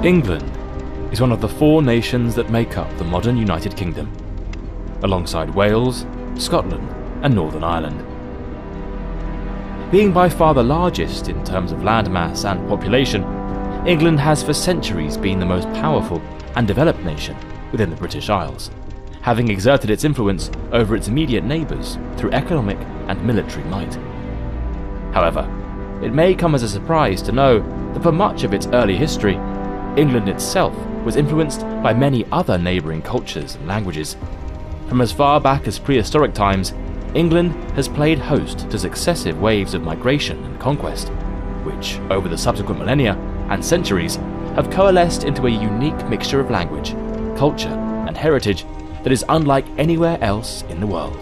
England is one of the four nations that make up the modern United Kingdom, alongside Wales, Scotland and Northern Ireland. Being by far the largest in terms of landmass and population, England has for centuries been the most powerful and developed nation within the British Isles, having exerted its influence over its immediate neighbours through economic and military might. However, it may come as a surprise to know that for much of its early history, England itself was influenced by many other neighbouring cultures and languages. From as far back as prehistoric times, England has played host to successive waves of migration and conquest, which, over the subsequent millennia and centuries, have coalesced into a unique mixture of language, culture and heritage that is unlike anywhere else in the world.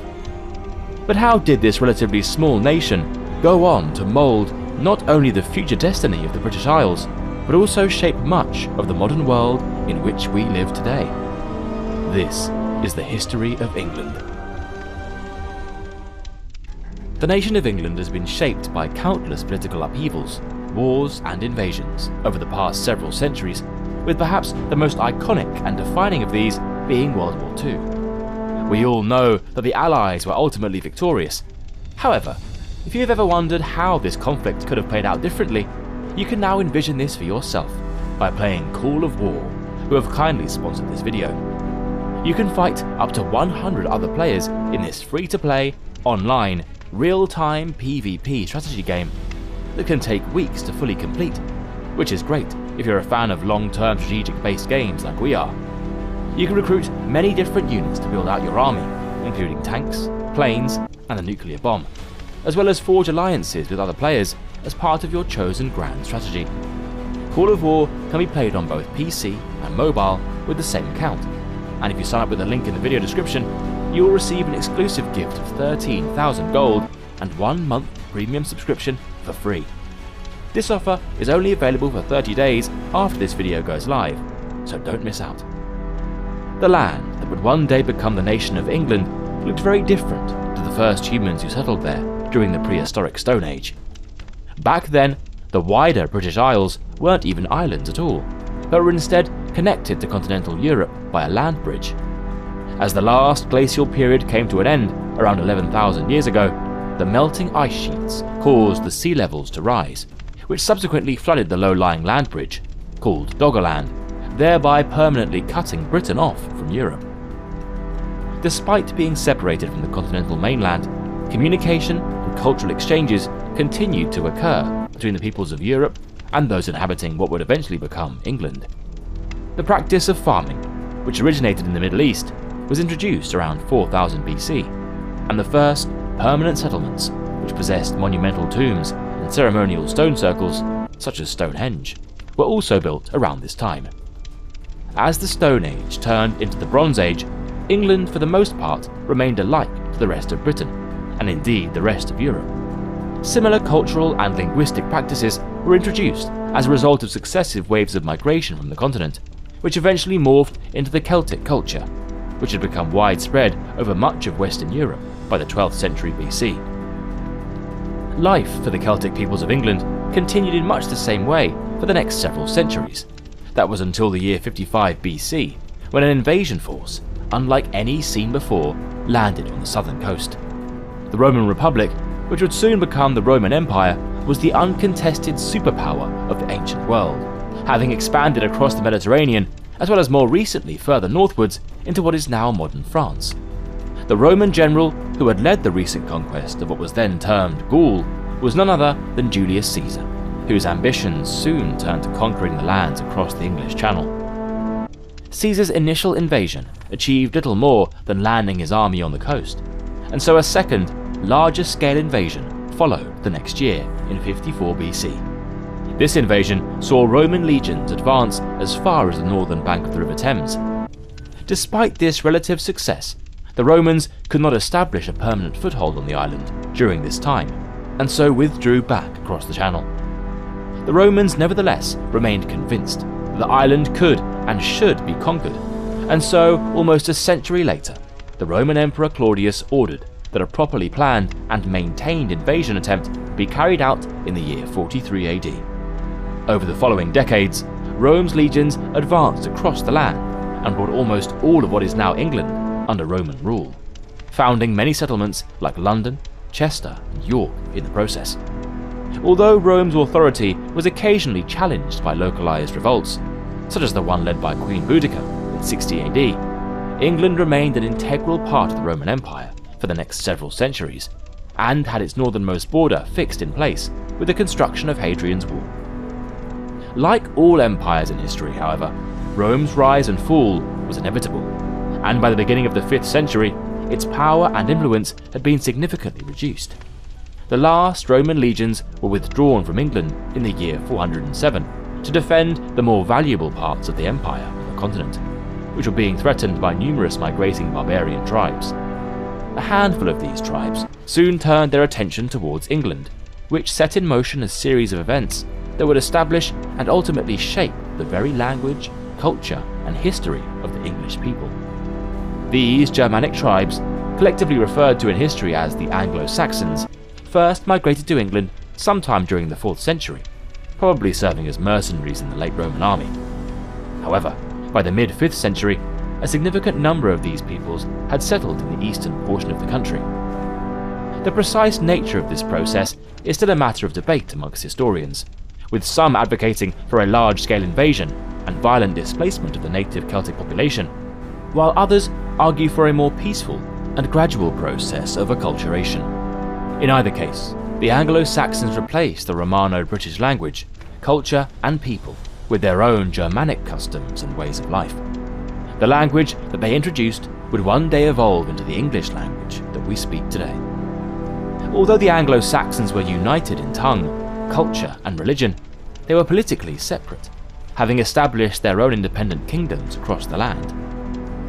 But how did this relatively small nation go on to mould not only the future destiny of the British Isles, but also shape much of the modern world in which we live today? This is the history of England. The nation of England has been shaped by countless political upheavals, wars and invasions over the past several centuries, with perhaps the most iconic and defining of these being World War II. We all know that the Allies were ultimately victorious. However, if you have ever wondered how this conflict could have played out differently, you can now envision this for yourself by playing Call of War, who have kindly sponsored this video. You can fight up to 100 other players in this free-to-play, online, real-time PvP strategy game that can take weeks to fully complete, which is great if you're a fan of long-term strategic-based games like we are. You can recruit many different units to build out your army, including tanks, planes, and a nuclear bomb, as well as forge alliances with other players as part of your chosen grand strategy. Call of War can be played on both PC and mobile with the same account, and if you sign up with the link in the video description, you will receive an exclusive gift of 13,000 gold and 1 month premium subscription for free. This offer is only available for 30 days after this video goes live, so don't miss out. The land that would one day become the nation of England looked very different to the first humans who settled there during the prehistoric Stone Age. Back then, the wider British Isles weren't even islands at all, but were instead connected to continental Europe by a land bridge. As the last glacial period came to an end around 11,000 years ago, the melting ice sheets caused the sea levels to rise, which subsequently flooded the low-lying land bridge, called Doggerland, thereby permanently cutting Britain off from Europe. Despite being separated from the continental mainland, communication and cultural exchanges continued to occur between the peoples of Europe and those inhabiting what would eventually become England. The practice of farming, which originated in the Middle East, was introduced around 4000 BC, and the first permanent settlements, which possessed monumental tombs and ceremonial stone circles, such as Stonehenge, were also built around this time. As the Stone Age turned into the Bronze Age, England for the most part remained alike to the rest of Britain, and indeed the rest of Europe. Similar cultural and linguistic practices were introduced as a result of successive waves of migration from the continent, which eventually morphed into the Celtic culture, which had become widespread over much of Western Europe by the 12th century BC. Life for the Celtic peoples of England continued in much the same way for the next several centuries. That was until the year 55 BC, when an invasion force, unlike any seen before, landed on the southern coast. The Roman Republic, which would soon become the Roman Empire, was the uncontested superpower of the ancient world, having expanded across the Mediterranean, as well as more recently further northwards into what is now modern France. The Roman general who had led the recent conquest of what was then termed Gaul was none other than Julius Caesar, whose ambitions soon turned to conquering the lands across the English Channel. Caesar's initial invasion achieved little more than landing his army on the coast, and so a second, larger-scale invasion followed the next year in 54 BC. This invasion saw Roman legions advance as far as the northern bank of the River Thames. Despite this relative success, the Romans could not establish a permanent foothold on the island during this time, and so withdrew back across the Channel. The Romans nevertheless remained convinced that the island could and should be conquered, and so almost a century later, the Roman Emperor Claudius ordered that a properly planned and maintained invasion attempt be carried out in the year 43 AD. Over the following decades, Rome's legions advanced across the land and brought almost all of what is now England under Roman rule, founding many settlements like London, Chester, and York in the process. Although Rome's authority was occasionally challenged by localized revolts, such as the one led by Queen Boudicca in 60 AD, England remained an integral part of the Roman Empire for the next several centuries, and had its northernmost border fixed in place with the construction of Hadrian's Wall. Like all empires in history, however, Rome's rise and fall was inevitable, and by the beginning of the 5th century, its power and influence had been significantly reduced. The last Roman legions were withdrawn from England in the year 407 to defend the more valuable parts of the empire on the continent, which were being threatened by numerous migrating barbarian tribes. A handful of these tribes soon turned their attention towards England, which set in motion a series of events that would establish and ultimately shape the very language, culture, and history of the English people. These Germanic tribes, collectively referred to in history as the Anglo-Saxons, first migrated to England sometime during the 4th century, probably serving as mercenaries in the late Roman army. However, by the mid-5th century, a significant number of these peoples had settled in the eastern portion of the country. The precise nature of this process is still a matter of debate amongst historians, with some advocating for a large-scale invasion and violent displacement of the native Celtic population, while others argue for a more peaceful and gradual process of acculturation. In either case, the Anglo-Saxons replaced the Romano-British language, culture, and people with their own Germanic customs and ways of life. The language that they introduced would one day evolve into the English language that we speak today. Although the Anglo-Saxons were united in tongue, culture, and religion, they were politically separate, having established their own independent kingdoms across the land.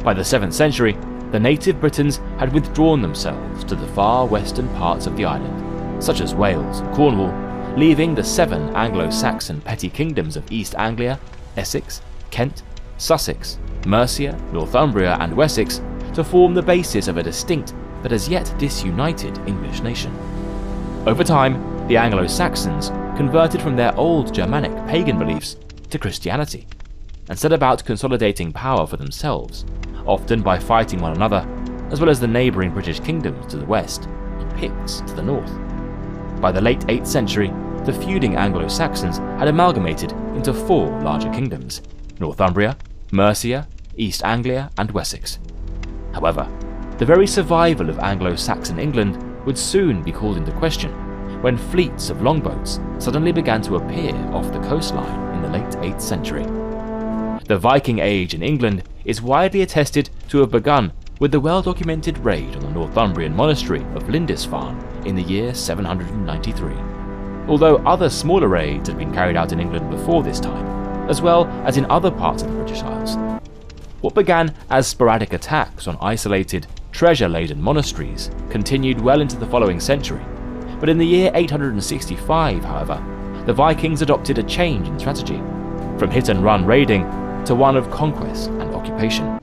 By the 7th century, the native Britons had withdrawn themselves to the far western parts of the island, such as Wales and Cornwall, leaving the 7 Anglo-Saxon petty kingdoms of East Anglia, Essex, Kent, Sussex, Mercia, Northumbria, and Wessex to form the basis of a distinct but as yet disunited English nation. Over time, the Anglo-Saxons converted from their old Germanic pagan beliefs to Christianity, and set about consolidating power for themselves, often by fighting one another, as well as the neighbouring British kingdoms to the west and Picts to the north. By the late 8th century, the feuding Anglo-Saxons had amalgamated into 4 larger kingdoms: Northumbria, Mercia, East Anglia, and Wessex. However, the very survival of Anglo-Saxon England would soon be called into question when fleets of longboats suddenly began to appear off the coastline in the late 8th century. The Viking Age in England is widely attested to have begun with the well-documented raid on the Northumbrian monastery of Lindisfarne in the year 793, although other smaller raids had been carried out in England before this time, as well as in other parts of the British Isles. What began as sporadic attacks on isolated, treasure-laden monasteries continued well into the following century, but in the year 865, however, the Vikings adopted a change in strategy, from hit-and-run raiding to one of conquest and occupation.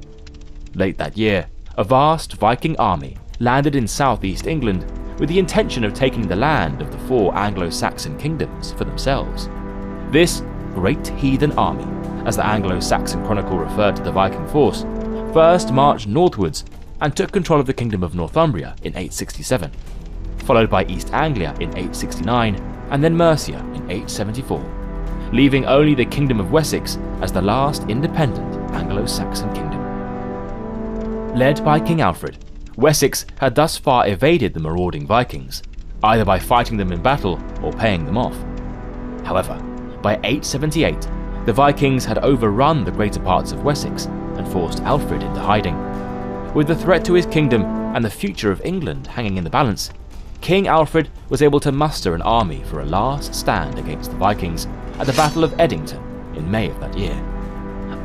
Late that year, a vast Viking army landed in southeast England with the intention of taking the land of the 4 Anglo-Saxon kingdoms for themselves. This Great Heathen Army, as the Anglo-Saxon Chronicle referred to the Viking force, first marched northwards and took control of the Kingdom of Northumbria in 867, followed by East Anglia in 869 and then Mercia in 874, leaving only the Kingdom of Wessex as the last independent Anglo-Saxon kingdom. Led by King Alfred, Wessex had thus far evaded the marauding Vikings, either by fighting them in battle or paying them off. However, by 878, the Vikings had overrun the greater parts of Wessex and forced Alfred into hiding. With the threat to his kingdom and the future of England hanging in the balance, King Alfred was able to muster an army for a last stand against the Vikings at the Battle of Edington in May of that year.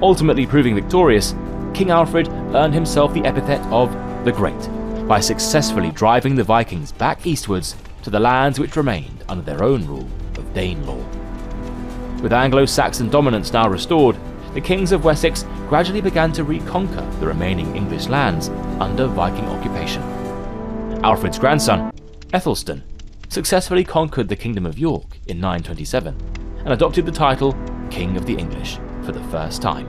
Ultimately proving victorious, King Alfred earned himself the epithet of the Great by successfully driving the Vikings back eastwards to the lands which remained under their own rule of Danelaw. With Anglo-Saxon dominance now restored, the kings of Wessex gradually began to reconquer the remaining English lands under Viking occupation. Alfred's grandson, Ethelstan, successfully conquered the Kingdom of York in 927 and adopted the title King of the English, for the first time.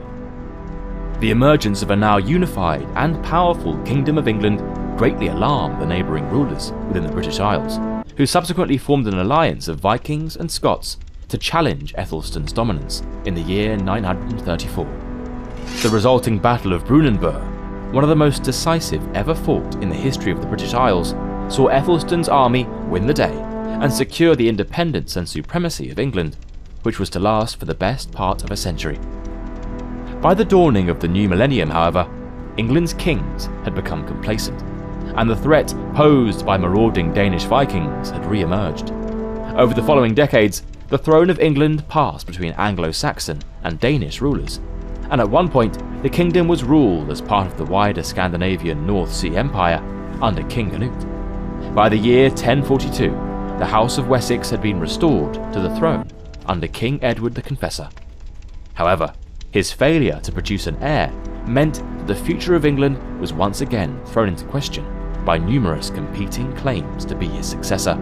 The emergence of a now unified and powerful Kingdom of England greatly alarmed the neighbouring rulers within the British Isles, who subsequently formed an alliance of Vikings and Scots to challenge Ethelstan's dominance in the year 934. The resulting Battle of Brunanburh, one of the most decisive ever fought in the history of the British Isles, saw Ethelstan's army win the day and secure the independence and supremacy of England, which was to last for the best part of a century. By the dawning of the new millennium, however, England's kings had become complacent, and the threat posed by marauding Danish Vikings had re-emerged. Over the following decades, the throne of England passed between Anglo-Saxon and Danish rulers, and at one point the kingdom was ruled as part of the wider Scandinavian North Sea Empire under King Canute. By the year 1042, the House of Wessex had been restored to the throne under King Edward the Confessor. However, his failure to produce an heir meant that the future of England was once again thrown into question by numerous competing claims to be his successor.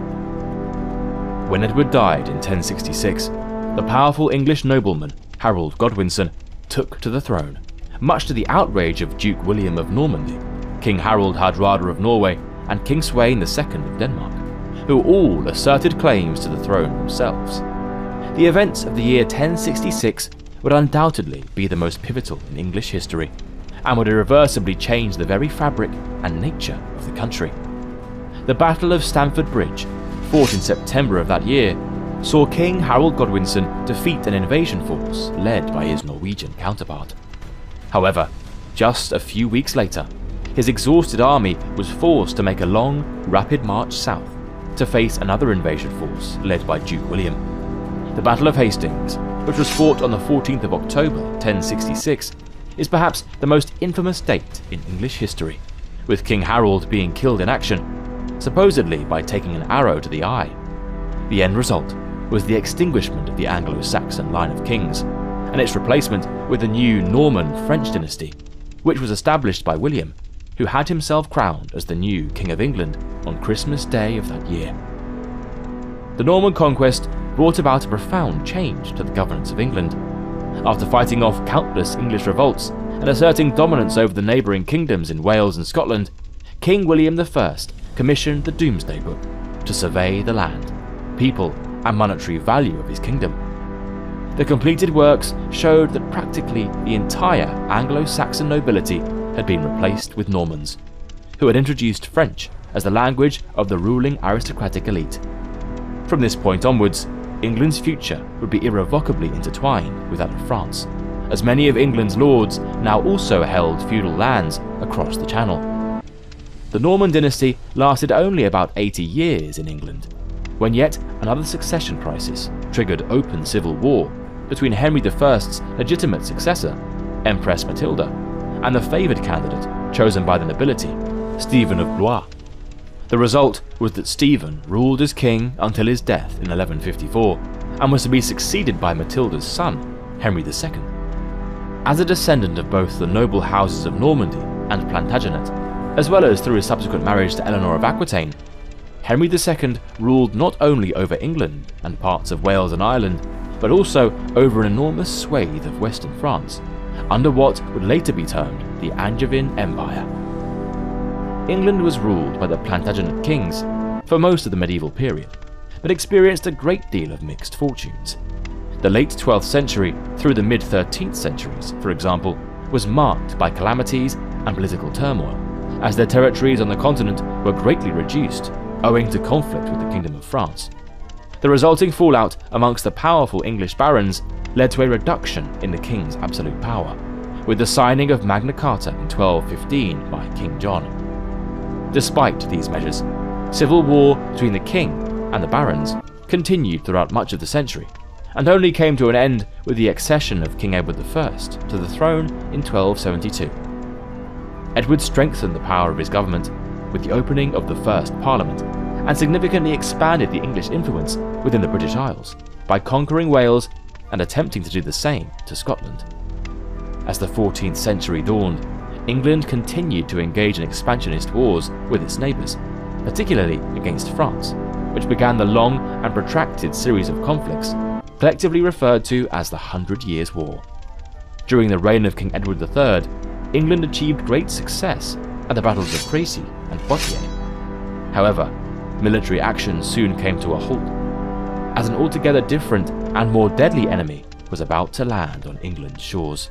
When Edward died in 1066, the powerful English nobleman Harold Godwinson took to the throne, much to the outrage of Duke William of Normandy, King Harald Hardrada of Norway, and King Sweyn II of Denmark, who all asserted claims to the throne themselves. The events of the year 1066 would undoubtedly be the most pivotal in English history, and would irreversibly change the very fabric and nature of the country. The Battle of Stamford Bridge, fought in September of that year, saw King Harold Godwinson defeat an invasion force led by his Norwegian counterpart. However, just a few weeks later, his exhausted army was forced to make a long, rapid march south to face another invasion force led by Duke William. The Battle of Hastings, which was fought on the 14th of October 1066, is perhaps the most infamous date in English history, with King Harold being killed in action, supposedly by taking an arrow to the eye. The end result was the extinguishment of the Anglo-Saxon line of kings, and its replacement with the new Norman French dynasty, which was established by William, who had himself crowned as the new King of England on Christmas Day of that year. The Norman conquest brought about a profound change to the governance of England. After fighting off countless English revolts and asserting dominance over the neighbouring kingdoms in Wales and Scotland, King William I commissioned the Domesday Book to survey the land, people, and monetary value of his kingdom. The completed works showed that practically the entire Anglo-Saxon nobility had been replaced with Normans, who had introduced French as the language of the ruling aristocratic elite. From this point onwards, England's future would be irrevocably intertwined with that of France, as many of England's lords now also held feudal lands across the Channel. The Norman dynasty lasted only about 80 years in England, when yet another succession crisis triggered open civil war between Henry I's legitimate successor, Empress Matilda, and the favoured candidate chosen by the nobility, Stephen of Blois. The result was that Stephen ruled as king until his death in 1154, and was to be succeeded by Matilda's son, Henry II. As a descendant of both the noble houses of Normandy and Plantagenet, as well as through his subsequent marriage to Eleanor of Aquitaine, Henry II ruled not only over England and parts of Wales and Ireland, but also over an enormous swathe of western France, under what would later be termed the Angevin Empire. England was ruled by the Plantagenet kings for most of the medieval period, but experienced a great deal of mixed fortunes. The late 12th century through the mid-13th centuries, for example, was marked by calamities and political turmoil, as their territories on the continent were greatly reduced owing to conflict with the Kingdom of France. The resulting fallout amongst the powerful English barons led to a reduction in the king's absolute power, with the signing of Magna Carta in 1215 by King John. Despite these measures, civil war between the king and the barons continued throughout much of the century, and only came to an end with the accession of King Edward I to the throne in 1272. Edward strengthened the power of his government with the opening of the First Parliament, and significantly expanded the English influence within the British Isles by conquering Wales and attempting to do the same to Scotland. As the 14th century dawned, England continued to engage in expansionist wars with its neighbours, particularly against France, which began the long and protracted series of conflicts collectively referred to as the 100 Years' War. during the reign of King Edward III, England achieved great success at the battles of Crecy and Poitiers. However, military action soon came to a halt, as an altogether different and more deadly enemy was about to land on England's shores.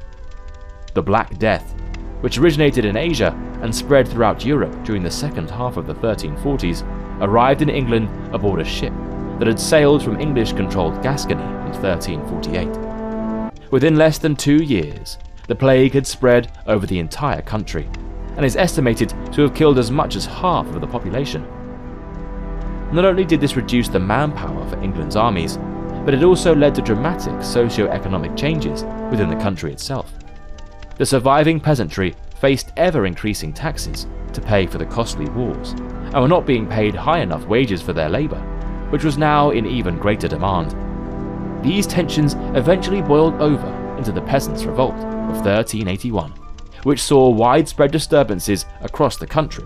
The Black Death, which originated in Asia and spread throughout Europe during the second half of the 1340s, arrived in England aboard a ship that had sailed from English-controlled Gascony in 1348. Within less than 2 years, the plague had spread over the entire country and is estimated to have killed as much as half of the population. Not only did this reduce the manpower for England's armies, but it also led to dramatic socio-economic changes within the country itself. The surviving peasantry faced ever-increasing taxes to pay for the costly wars, and were not being paid high enough wages for their labour, which was now in even greater demand. These tensions eventually boiled over into the Peasants' Revolt of 1381, which saw widespread disturbances across the country,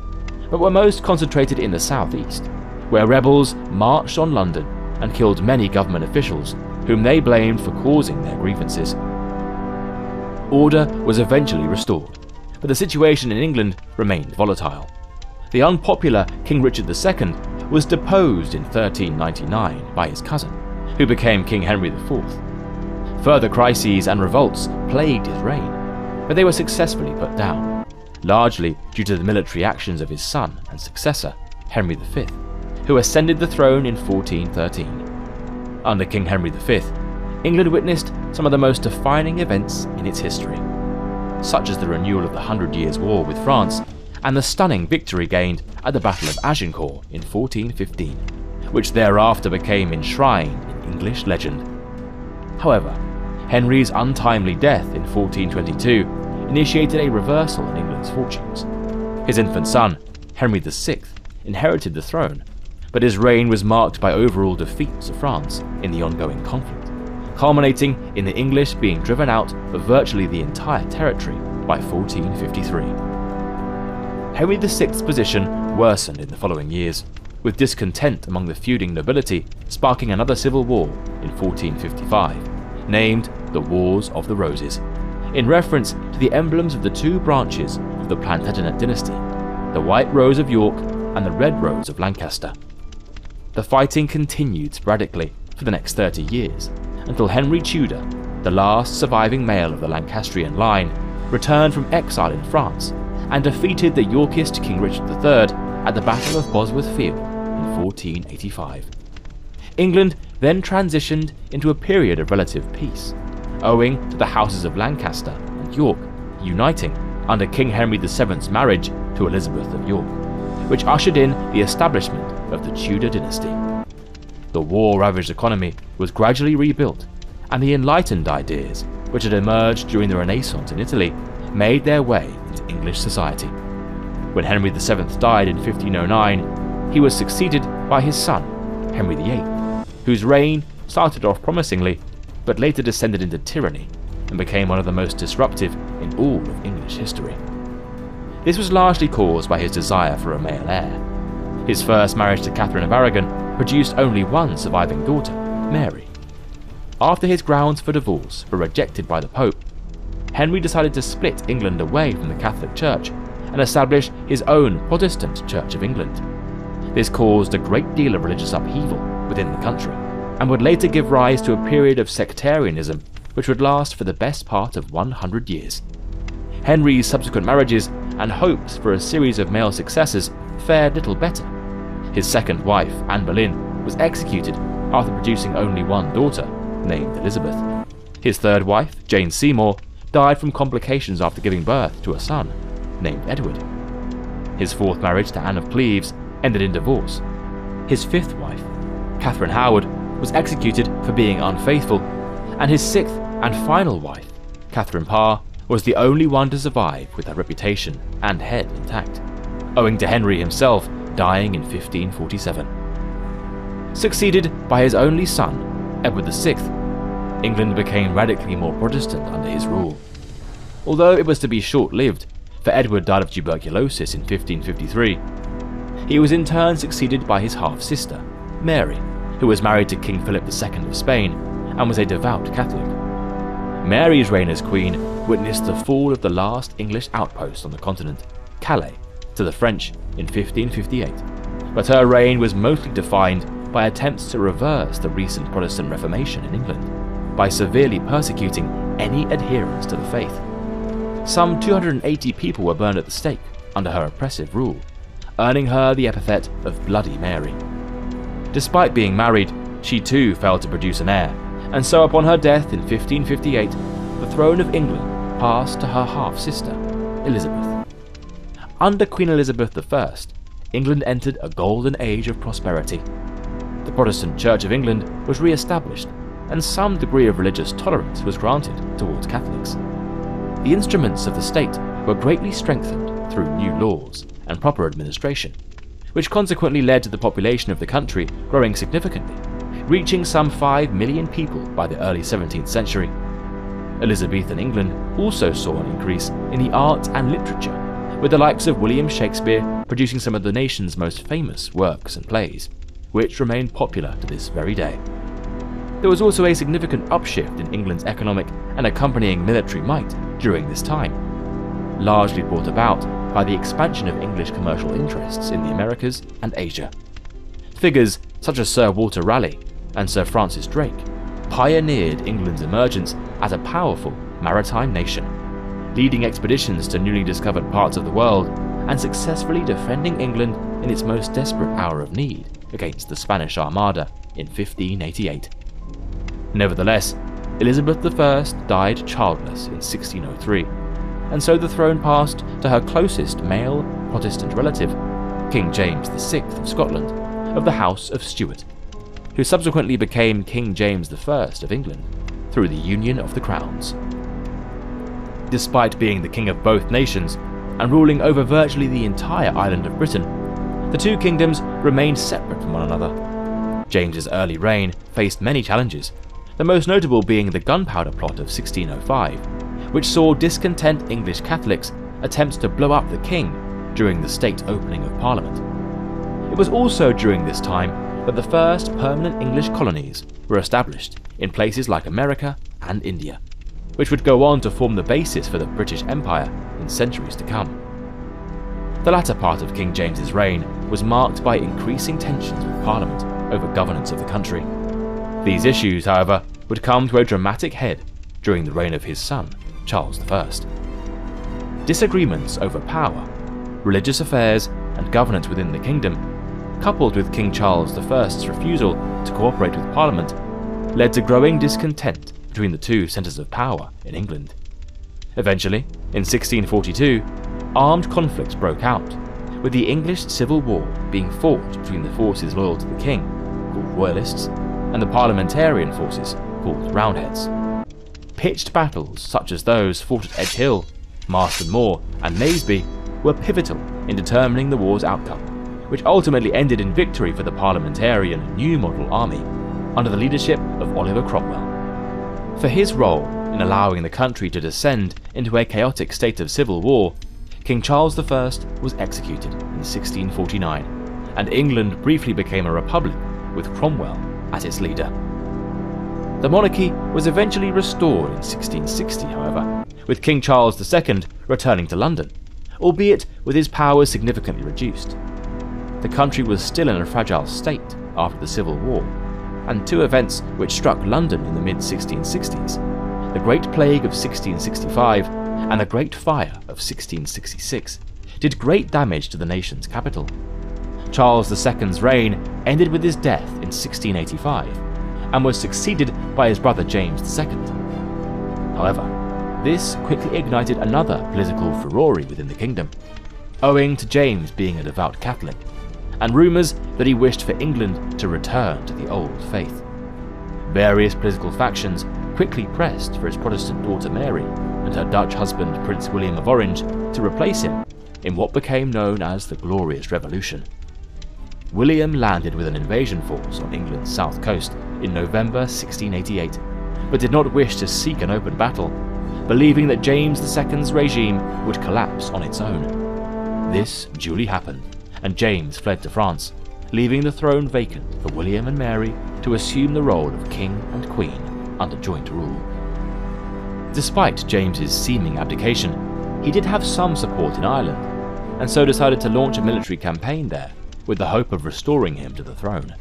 but were most concentrated in the southeast, where rebels marched on London and killed many government officials, whom they blamed for causing their grievances. Order was eventually restored, but the situation in England remained volatile. The unpopular King Richard II was deposed in 1399 by his cousin, who became King Henry IV. Further crises and revolts plagued his reign, but they were successfully put down, largely due to the military actions of his son and successor, Henry V, who ascended the throne in 1413. Under King Henry V, England witnessed some of the most defining events in its history, such as the renewal of the 100 Years' War with France and the stunning victory gained at the Battle of Agincourt in 1415, which thereafter became enshrined in English legend. However, Henry's untimely death in 1422 initiated a reversal in England's fortunes. His infant son, Henry VI, inherited the throne, but his reign was marked by overall defeats of France in the ongoing conflict, culminating in the English being driven out of virtually the entire territory by 1453. Henry VI's position worsened in the following years, with discontent among the feuding nobility sparking another civil war in 1455, named the Wars of the Roses, in reference to the emblems of the two branches of the Plantagenet dynasty, the White Rose of York and the Red Rose of Lancaster. The fighting continued sporadically for the next 30 years, until Henry Tudor, the last surviving male of the Lancastrian line, returned from exile in France and defeated the Yorkist King Richard III at the Battle of Bosworth Field in 1485. England then transitioned into a period of relative peace, owing to the houses of Lancaster and York uniting under King Henry VII's marriage to Elizabeth of York, which ushered in the establishment of the Tudor dynasty. The war-ravaged economy was gradually rebuilt, and the enlightened ideas which had emerged during the Renaissance in Italy made their way into English society. When Henry VII died in 1509, he was succeeded by his son, Henry VIII, whose reign started off promisingly, but later descended into tyranny and became one of the most disruptive in all of English history. This was largely caused by his desire for a male heir. His first marriage to Catherine of Aragon produced only one surviving daughter, Mary. After his grounds for divorce were rejected by the Pope, Henry decided to split England away from the Catholic Church and establish his own Protestant Church of England. This caused a great deal of religious upheaval within the country, and would later give rise to a period of sectarianism which would last for the best part of 100 years. Henry's subsequent marriages and hopes for a series of male successors fared little better. His second wife, Anne Boleyn, was executed after producing only one daughter, named Elizabeth. His third wife, Jane Seymour, died from complications after giving birth to a son, named Edward. His fourth marriage to Anne of Cleves ended in divorce. His fifth wife, Catherine Howard, was executed for being unfaithful, and his sixth and final wife, Catherine Parr, was the only one to survive with her reputation and head intact, owing to Henry himself dying in 1547. Succeeded by his only son, Edward VI, England became radically more Protestant under his rule. Although it was to be short-lived, for Edward died of tuberculosis in 1553, he was in turn succeeded by his half-sister, Mary, who was married to King Philip II of Spain and was a devout Catholic. Mary's reign as queen witnessed the fall of the last English outpost on the continent, Calais, to the French in 1558, but her reign was mostly defined by attempts to reverse the recent Protestant Reformation in England, by severely persecuting any adherents to the faith. Some 280 people were burned at the stake under her oppressive rule, earning her the epithet of Bloody Mary. Despite being married, she too failed to produce an heir, and so upon her death in 1558, the throne of England passed to her half-sister, Elizabeth. Under Queen Elizabeth I, England entered a golden age of prosperity. The Protestant Church of England was re-established, and some degree of religious tolerance was granted towards Catholics. The instruments of the state were greatly strengthened through new laws and proper administration, which consequently led to the population of the country growing significantly, reaching some 5 million people by the early 17th century. Elizabethan England also saw an increase in the arts and literature, with the likes of William Shakespeare producing some of the nation's most famous works and plays, which remain popular to this very day. There was also a significant upshift in England's economic and accompanying military might during this time, largely brought about by the expansion of English commercial interests in the Americas and Asia. Figures such as Sir Walter Raleigh and Sir Francis Drake pioneered England's emergence as a powerful maritime nation, leading expeditions to newly discovered parts of the world and successfully defending England in its most desperate hour of need against the Spanish Armada in 1588. Nevertheless, Elizabeth I died childless in 1603, and so the throne passed to her closest male Protestant relative, King James VI of Scotland, of the House of Stuart, who subsequently became King James I of England through the union of the crowns. Despite being the king of both nations and ruling over virtually the entire island of Britain, the two kingdoms remained separate from one another. James's early reign faced many challenges, the most notable being the Gunpowder Plot of 1605, which saw discontent English Catholics attempt to blow up the king during the state opening of Parliament. It was also during this time that the first permanent English colonies were established in places like America and India, which would go on to form the basis for the British Empire in centuries to come. The latter part of King James's reign was marked by increasing tensions with Parliament over governance of the country. These issues, however, would come to a dramatic head during the reign of his son, Charles I. Disagreements over power, religious affairs, and governance within the kingdom, coupled with King Charles I's refusal to cooperate with Parliament, led to growing discontent between the two centres of power in England. Eventually, in 1642, armed conflicts broke out, with the English Civil War being fought between the forces loyal to the king, called Royalists, and the parliamentarian forces, called Roundheads. Pitched battles such as those fought at Edge Hill, Marston Moor, and Naseby were pivotal in determining the war's outcome, which ultimately ended in victory for the parliamentarian New Model Army under the leadership of Oliver Cromwell. For his role in allowing the country to descend into a chaotic state of civil war, King Charles I was executed in 1649, and England briefly became a republic with Cromwell as its leader. The monarchy was eventually restored in 1660, however, with King Charles II returning to London, albeit with his powers significantly reduced. The country was still in a fragile state after the Civil War, and two events which struck London in the mid-1660s, the Great Plague of 1665 and the Great Fire of 1666, did great damage to the nation's capital. Charles II's reign ended with his death in 1685, and was succeeded by his brother James II. However, this quickly ignited another political furore within the kingdom, owing to James being a devout Catholic, and rumours that he wished for England to return to the old faith. Various political factions quickly pressed for his Protestant daughter Mary and her Dutch husband Prince William of Orange to replace him in what became known as the Glorious Revolution. William landed with an invasion force on England's south coast in November 1688, but did not wish to seek an open battle, believing that James II's regime would collapse on its own. This duly happened, and James fled to France, leaving the throne vacant for William and Mary to assume the role of king and queen under joint rule. Despite James's seeming abdication, he did have some support in Ireland, and so decided to launch a military campaign there with the hope of restoring him to the throne.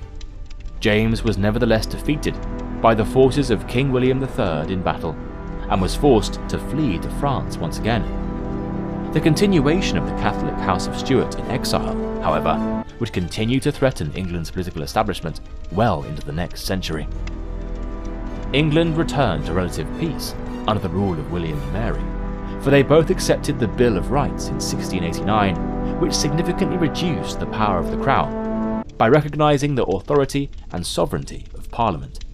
James was nevertheless defeated by the forces of King William III in battle, and was forced to flee to France once again. The continuation of the Catholic House of Stuart in exile, however, would continue to threaten England's political establishment well into the next century. England returned to relative peace under the rule of William and Mary, for they both accepted the Bill of Rights in 1689, which significantly reduced the power of the Crown by recognising the authority and sovereignty of Parliament.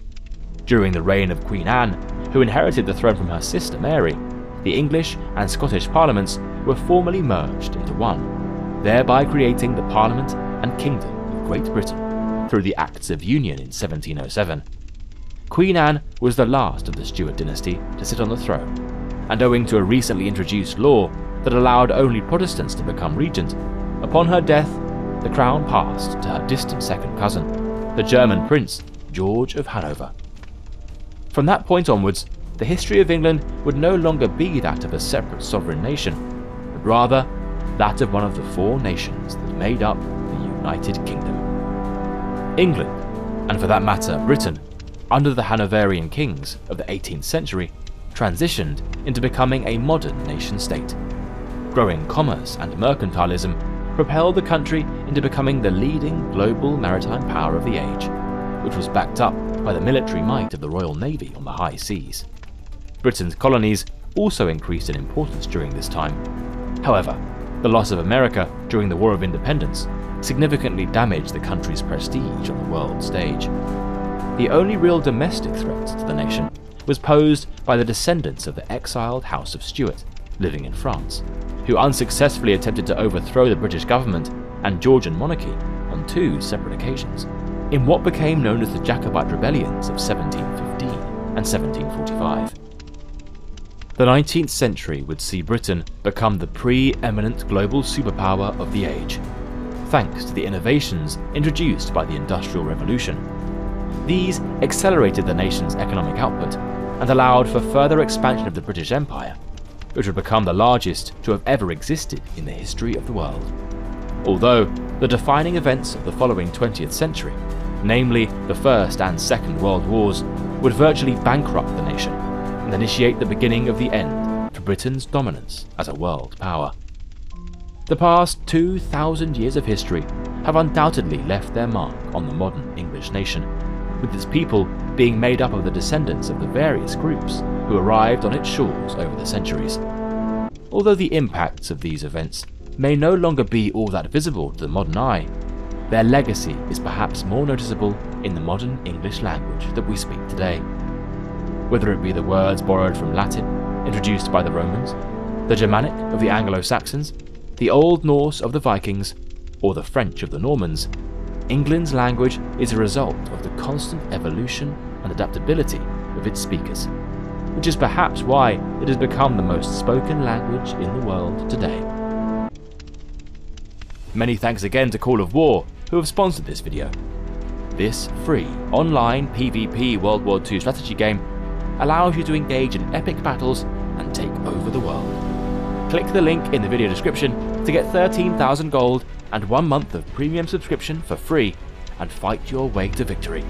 During the reign of Queen Anne, who inherited the throne from her sister Mary, the English and Scottish parliaments were formally merged into one, thereby creating the Parliament and Kingdom of Great Britain through the Acts of Union in 1707. Queen Anne was the last of the Stuart dynasty to sit on the throne, and owing to a recently introduced law that allowed only Protestants to become regent, upon her death, the crown passed to her distant second cousin, the German Prince George of Hanover. From that point onwards, the history of England would no longer be that of a separate sovereign nation, but rather that of one of the four nations that made up the United Kingdom. England, and for that matter Britain, under the Hanoverian kings of the 18th century, transitioned into becoming a modern nation-state. Growing commerce and mercantilism propelled the country into becoming the leading global maritime power of the age, which was backed up by the military might of the Royal Navy on the high seas. Britain's colonies also increased in importance during this time. However, the loss of America during the War of Independence significantly damaged the country's prestige on the world stage. The only real domestic threat to the nation was posed by the descendants of the exiled House of Stuart, living in France, who unsuccessfully attempted to overthrow the British government and Georgian monarchy on two separate occasions, in what became known as the Jacobite rebellions of 1715 and 1745. The 19th century would see Britain become the pre-eminent global superpower of the age, thanks to the innovations introduced by the Industrial Revolution. These accelerated the nation's economic output and allowed for further expansion of the British Empire, which would become the largest to have ever existed in the history of the world. Although the defining events of the following 20th century, namely the First and Second World Wars, would virtually bankrupt the nation and initiate the beginning of the end for Britain's dominance as a world power. The past 2,000 years of history have undoubtedly left their mark on the modern English nation, with its people being made up of the descendants of the various groups who arrived on its shores over the centuries. Although the impacts of these events may no longer be all that visible to the modern eye, their legacy is perhaps more noticeable in the modern English language that we speak today. Whether it be the words borrowed from Latin, introduced by the Romans, the Germanic of the Anglo-Saxons, the Old Norse of the Vikings, or the French of the Normans, England's language is a result of the constant evolution and adaptability of its speakers, which is perhaps why it has become the most spoken language in the world today. Many thanks again to Call of War, who have sponsored this video. This free online PvP World War II strategy game allows you to engage in epic battles and take over the world. Click the link in the video description to get 13,000 gold and 1 month of premium subscription for free and fight your way to victory.